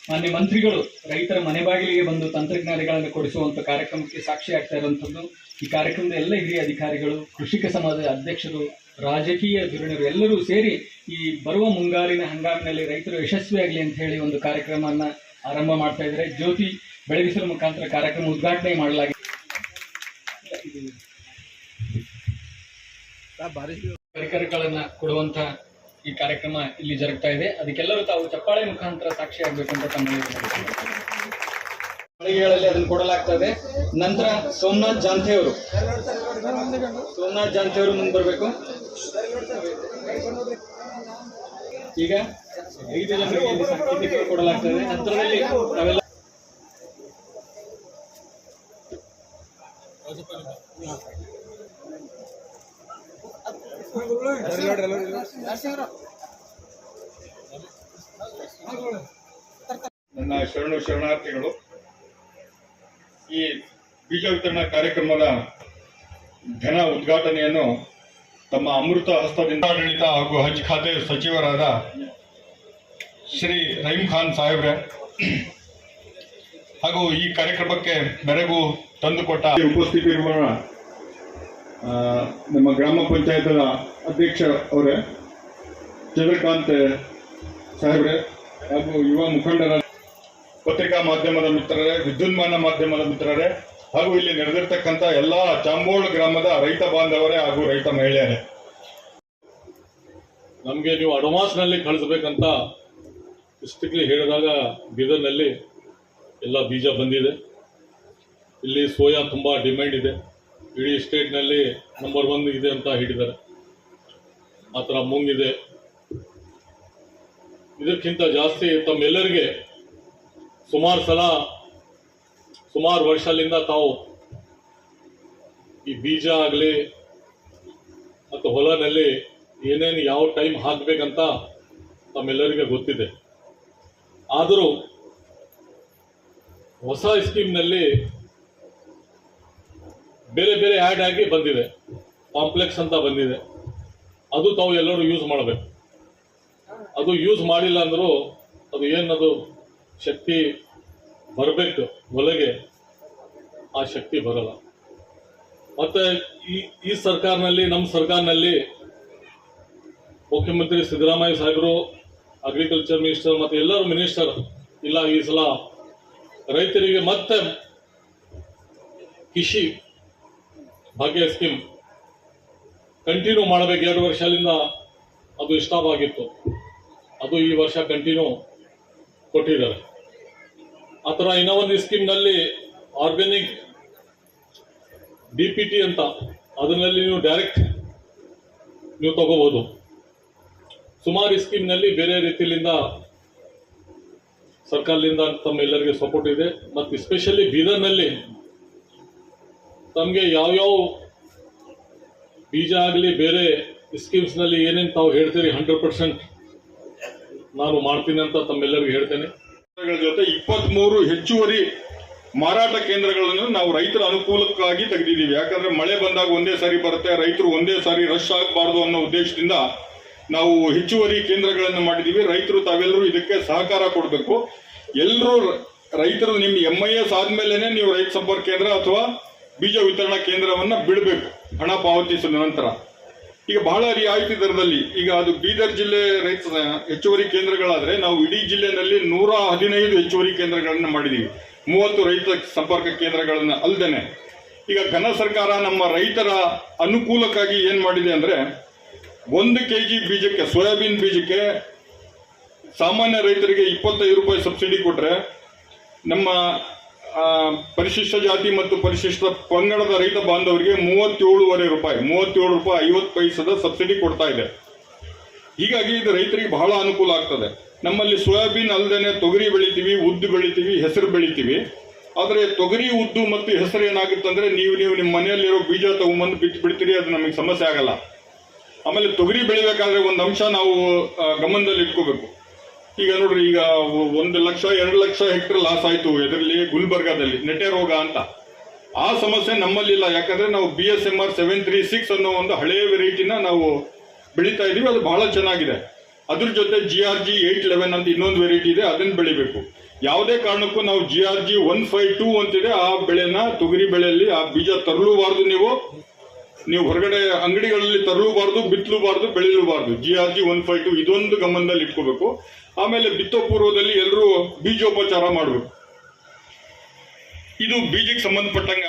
ಮಾನ್ಯ ಮಂತ್ರಿಗಳು ರೈತರ ಮನೆ ಬಾಗಿಲಿಗೆ ಬಂದು ತಂತ್ರಜ್ಞಾನಗಳನ್ನು ಕೊಡಿಸುವಂತ ಕಾರ್ಯಕ್ರಮಕ್ಕೆ ಸಾಕ್ಷಿಯಾಗ್ತಾ ಇರುವಂತದ್ದು. ಈ ಕಾರ್ಯಕ್ರಮದ ಎಲ್ಲ ಹಿರಿಯ ಅಧಿಕಾರಿಗಳು, ಕೃಷಿಕ ಸಮಾಜದ ಅಧ್ಯಕ್ಷರು, ರಾಜಕೀಯ ಧುರೀಣರು ಎಲ್ಲರೂ ಸೇರಿ ಈ ಬರುವ ಮುಂಗಾರಿನ ಹಂಗಾಮಿನಲ್ಲಿ ರೈತರು ಯಶಸ್ವಿಯಾಗಲಿ ಅಂತ ಹೇಳಿ ಒಂದು ಕಾರ್ಯಕ್ರಮವನ್ನು ಆರಂಭ ಮಾಡ್ತಾ ಇದ್ದಾರೆ. ಜ್ಯೋತಿ ಬೆಳಗಿಸುವ ಮುಖಾಂತರ ಕಾರ್ಯಕ್ರಮ ಉದ್ಘಾಟನೆ ಮಾಡಲಾಗಿದೆ. ಪರಿಕರಗಳನ್ನು ಕೊಡುವಂತ ಈ ಕಾರ್ಯಕ್ರಮ ಇಲ್ಲಿ ಜರುಗ್ತಾ ಇದೆ. ಅದಕ್ಕೆಲ್ಲರೂ ತಾವು ಚಪ್ಪಾಳೆ ಮುಖಾಂತರ ಸಾಕ್ಷಿ ಆಗ್ಬೇಕು ಅಂತ ತಮ್ಮಲ್ಲಿ ಅದನ್ನು ಕೊಡಲಾಗ್ತಾ ಇದೆ. ನಂತರ ಸೋಮನಾಥ್ ಜಾಂತೆ ಅವರು ಮುಂದೆ ಬರಬೇಕು. ಈಗ 5 ಜನರಿಗೆ ಇಲ್ಲಿ ಸಾಂಕೇತಿಕ ಕೊಡಲಾಗ್ತಾ ಇದೆ. ನಂತರದಲ್ಲಿ ನಾವೆಲ್ಲ ನನ್ನ ಶರಣಾರ್ಥಿಗಳು. ಈ ಬೀಜ ವಿತರಣಾ ಕಾರ್ಯಕ್ರಮದ ಘನ ಉದ್ಘಾಟನೆಯನ್ನು ತಮ್ಮ ಅಮೃತ ಹಸ್ತದಿಂದ ಆಡಳಿತ ಹಾಗೂ ಹಜ್ ಖಾತೆ ಸಚಿವರಾದ ಶ್ರೀ ರಹೀಂ ಖಾನ್ ಸಾಹೇಬ್ರೆ ಹಾಗೂ ಈ ಕಾರ್ಯಕ್ರಮಕ್ಕೆ ಮೆರುಗು ತಂದುಕೊಟ್ಟ ಉಪಸ್ಥಿತಿರುವ ನಮ್ಮ ಗ್ರಾಮ ಪಂಚಾಯತ್ ಅಧ್ಯಕ್ಷ ಅವರೇ, ಚಂದ್ರಕಾಂತ್ ಸಾಹೇಬ್ರೆ ಹಾಗೂ ಯುವ ಮುಖಂಡರ, ಪತ್ರಿಕಾ ಮಾಧ್ಯಮದ ಮಿತ್ರರೇ, ವಿದ್ಯುನ್ಮಾನ ಮಾಧ್ಯಮದ ಮಿತ್ರರೇ ಹಾಗೂ ಇಲ್ಲಿ ನೆರೆದಿರ್ತಕ್ಕಂಥ ಎಲ್ಲ ಚಾಂಬೋಳ್ ಗ್ರಾಮದ ರೈತ ಬಾಂಧವರೇ ಹಾಗೂ ರೈತ ಮಹಿಳೆಯರೇ, ನಮಗೆ ನೀವು ಅಡ್ವಾನ್ಸ್ನಲ್ಲಿ ಕಳಿಸ್ಬೇಕಂತ ಇಷ್ಟಕ್ಕೆ ಹೇಳಿದಾಗ ಬೀದರ್ನಲ್ಲಿ ಎಲ್ಲ ಬೀಜ ಬಂದಿದೆ. ಇಲ್ಲಿ ಸೋಯಾ ತುಂಬ ಡಿಮ್ಯಾಂಡ್ ಇದೆ, ಇಡೀ ಸ್ಟೇಟ್ನಲ್ಲಿ ನಂಬರ್ 1 ಇದೆ ಅಂತ ಹೇಳಿದ್ದಾರೆ. ಆ ಥರ ಮುಂಗಿದೆ. ಇದಕ್ಕಿಂತ ಜಾಸ್ತಿ ತಮ್ಮೆಲ್ಲರಿಗೆ ಸುಮಾರು ವರ್ಷದಿಂದ ತಾವು ಈ ಬೀಜ ಆಗಲಿ ಮತ್ತು ಹೊಲನಲ್ಲಿ ಏನೇನು ಯಾವ ಟೈಮ್ ಹಾಕಬೇಕಂತ ತಮ್ಮೆಲ್ಲರಿಗೆ ಗೊತ್ತಿದೆ. ಆದರೂ ಹೊಸ ಸ್ಕೀಮ್ನಲ್ಲಿ ಬೇರೆ ಬೇರೆ ಆ್ಯಡ್ ಆಗಿ ಬಂದಿದೆ. ಕಾಂಪ್ಲೆಕ್ಸ್ ಅಂತ ಬಂದಿದೆ. ಅದು ತಾವು ಎಲ್ಲರೂ ಯೂಸ್ ಮಾಡಬೇಕು. ಅದು ಯೂಸ್ ಮಾಡಿಲ್ಲ ಅಂದರೂ ಅದು ಏನದು ಶಕ್ತಿ ಬರಬೇಕು ಹೊಲಗೆ, ಆ ಶಕ್ತಿ ಬರಲ್ಲ. ಮತ್ತು ಈ ಸರ್ಕಾರನಲ್ಲಿ, ನಮ್ಮ ಸರ್ಕಾರನಲ್ಲಿ ಮುಖ್ಯಮಂತ್ರಿ ಸಿದ್ದರಾಮಯ್ಯ ಸಾಹೇಬರು, ಅಗ್ರಿಕಲ್ಚರ್ ಮಿನಿಸ್ಟರ್ ಮತ್ತು ಎಲ್ಲರೂ ಮಿನಿಸ್ಟರ್ ಇಲ್ಲ, ಈ ಸಲ ರೈತರಿಗೆ ಮತ್ತೆ ಕೃಷಿ ಭಾಗ್ಯ ಸ್ಕೀಮ್ ಕಂಟಿನ್ಯೂ ಮಾಡಬೇಕು. 2 ವರ್ಷದಿಂದ ಅದು ಸ್ಟಾಪ್ ಆಗಿತ್ತು. ಅದು ಈ ವರ್ಷ ಕಂಟಿನ್ಯೂ ಕೊಟ್ಟಿದ್ದಾರೆ. ಆ ಥರ ಇನ್ನೂ ಒಂದು ಸ್ಕೀಮ್ನಲ್ಲಿ ಆರ್ಗ್ಯಾನಿಕ್ DPT ಅಂತ, ಅದರಲ್ಲಿ ನೀವು ಡೈರೆಕ್ಟ್ ನೀವು ತಗೋಬಹುದು. ಸುಮಾರು ಸ್ಕೀಮ್ನಲ್ಲಿ ಬೇರೆ ರೀತಿಯಿಂದ ಸರ್ಕಾರದಿಂದ ತಮ್ಮೆಲ್ಲರಿಗೆ ಸಪೋರ್ಟ್ ಇದೆ. ಮತ್ತು ಎಸ್ಪೆಷಲಿ ಬೀದರ್ನಲ್ಲಿ ತಮಗೆ ಯಾವ್ಯಾವ ಬೀಜ ಆಗಲಿ ಬೇರೆ ಸ್ಕೀಮ್ಸ್ನಲ್ಲಿ ಏನೇನು ತಾವು ಹೇಳ್ತೀರಿ 100% ನಾನು ಮಾಡ್ತೀನಿ ಅಂತ ತಮ್ಮೆಲ್ಲರಿಗೂ ಹೇಳ್ತೇನೆ. ಜೊತೆ 23 ಹೆಚ್ಚುವರಿ ಮಾರಾಟ ಕೇಂದ್ರಗಳನ್ನು ನಾವು ರೈತರ ಅನುಕೂಲಕ್ಕಾಗಿ ತೆಗೆದಿದ್ದೀವಿ. ಯಾಕಂದ್ರೆ ಮಳೆ ಬಂದಾಗ ಒಂದೇ ಸಾರಿ ಬರುತ್ತೆ, ರೈತರು ಒಂದೇ ಸಾರಿ ರಶ್ ಆಗಬಾರ್ದು ಅನ್ನೋ ಉದ್ದೇಶದಿಂದ ನಾವು ಹೆಚ್ಚುವರಿ ಕೇಂದ್ರಗಳನ್ನು ಮಾಡಿದ್ದೀವಿ. ರೈತರು ತಾವೆಲ್ಲರೂ ಇದಕ್ಕೆ ಸಹಕಾರ ಕೊಡಬೇಕು. ಎಲ್ಲರೂ ರೈತರು ನಿಮ್ಮ MIS ಆದ್ಮೇಲೆ ನೀವು ರೈತ ಸಂಪರ್ಕ ಕೇಂದ್ರ ಅಥವಾ ಬೀಜ ವಿತರಣಾ ಕೇಂದ್ರವನ್ನು ಬಿಡಬೇಕು ಹಣ ಪಾವತಿಸಿದ ನಂತರ. ಈಗ ಬಹಳ ರಿಯಾಯಿತಿ ದರದಲ್ಲಿ, ಈಗ ಅದು ಬೀದರ್ ಜಿಲ್ಲೆ ರೈತ ಹೆಚ್ಚುವರಿ ಕೇಂದ್ರಗಳಾದರೆ ನಾವು ಇಡೀ ಜಿಲ್ಲೆಯಲ್ಲಿ 115 ಹೆಚ್ಚುವರಿ ಕೇಂದ್ರಗಳನ್ನು ಮಾಡಿದ್ದೀವಿ. 30 ರೈತ ಸಂಪರ್ಕ ಕೇಂದ್ರಗಳನ್ನು ಅಲ್ಲದೇನೆ. ಈಗ ಘನ ಸರ್ಕಾರ ನಮ್ಮ ರೈತರ ಅನುಕೂಲಕ್ಕಾಗಿ ಏನು ಮಾಡಿದೆ ಅಂದರೆ, 1 kg ಬೀಜಕ್ಕೆ, ಸೋಯಾಬೀನ್ ಬೀಜಕ್ಕೆ ಸಾಮಾನ್ಯ ರೈತರಿಗೆ 25 ರೂಪಾಯಿ ಸಬ್ಸಿಡಿ ಕೊಟ್ಟರೆ, ನಮ್ಮ ಪರಿಶಿಷ್ಟ ಜಾತಿ ಮತ್ತು ಪರಿಶಿಷ್ಟ ಪಂಗಡದ ರೈತ ಬಾಂಧವರಿಗೆ 37.5 ರೂಪಾಯಿ 50 ಪೈಸದ ಸಬ್ಸಿಡಿ ಕೊಡ್ತಾ ಇದೆ. ಹೀಗಾಗಿ ಇದು ರೈತರಿಗೆ ಬಹಳ ಅನುಕೂಲ ಆಗ್ತದೆ. ನಮ್ಮಲ್ಲಿ ಸೋಯಾಬೀನ್ ಅಲ್ಲದೆ ತೊಗರಿ ಬೆಳಿತೀವಿ, ಉದ್ದು ಬೆಳಿತೀವಿ, ಹೆಸರು ಬೆಳಿತೀವಿ. ಆದರೆ ತೊಗರಿ, ಉದ್ದು ಮತ್ತು ಹೆಸರು ಏನಾಗುತ್ತೆ ಅಂದರೆ, ನೀವು ನಿಮ್ಮ ಮನೆಯಲ್ಲಿರೋ ಬೀಜ ತಗೊಂಬಂದು ಬಿಡ್ತೀರಿ, ಅದು ನಮಗೆ ಸಮಸ್ಯೆ ಆಗಲ್ಲ. ಆಮೇಲೆ ತೊಗರಿ ಬೆಳಿಬೇಕಾದ್ರೆ ಒಂದು ಅಂಶ ನಾವು ಗಮನದಲ್ಲಿ ಇಟ್ಕೋಬೇಕು. ಈಗ ನೋಡ್ರಿ, ಈಗ 1 ಲಕ್ಷ 2 ಲಕ್ಷ ಹೆಕ್ಟರ್ ಲಾಸ್ ಆಯ್ತು ಇದರಲ್ಲಿ ಗುಲ್ಬರ್ಗಾದಲ್ಲಿ ನೆಟೆ ರೋಗ ಅಂತ. ಆ ಸಮಸ್ಯೆ ನಮ್ಮಲ್ಲಿಲ್ಲ. ಯಾಕಂದ್ರೆ ನಾವು BSMR 736 ಅನ್ನೋ ಒಂದು ಹಳೆಯ ವೆರೈಟಿನ ನಾವು ಬೆಳೀತಾ ಇದೀವಿ. ಅದು ಬಹಳ ಚೆನ್ನಾಗಿದೆ. ಅದ್ರ ಜೊತೆ GRG 811 ಅಂತ ಇನ್ನೊಂದು ವೆರೈಟಿ ಇದೆ, ಅದನ್ನ ಬೆಳಿಬೇಕು. ಯಾವುದೇ ಕಾರಣಕ್ಕೂ ನಾವು GRG 152 ಅಂತಿದೆ ಆ ಬೆಳೆನ, ತೊಗರಿ ಬೆಳೆಯಲ್ಲಿ ಆ ಬೀಜ ತರಲೂಬಾರ್ದು. ನೀವು ಹೊರಗಡೆ ಅಂಗಡಿಗಳಲ್ಲಿ ತರಲೂಬಾರ್ದು, ಬಿತ್ತಲೂಬಾರ್ದು, ಬೆಳಿಲೂಬಾರ್ದು. GRG 152 ಇದೊಂದು ಗಮನದಲ್ಲಿ ಇಟ್ಕೋಬೇಕು. ಆಮೇಲೆ ಬಿತ್ತೋ ಪೂರ್ವದಲ್ಲಿ ಎಲ್ಲರೂ ಬೀಜೋಪಚಾರ ಮಾಡಬೇಕು. ಇದು ಬೀಜಕ್ಕೆ ಸಂಬಂಧಪಟ್ಟಂಗೆ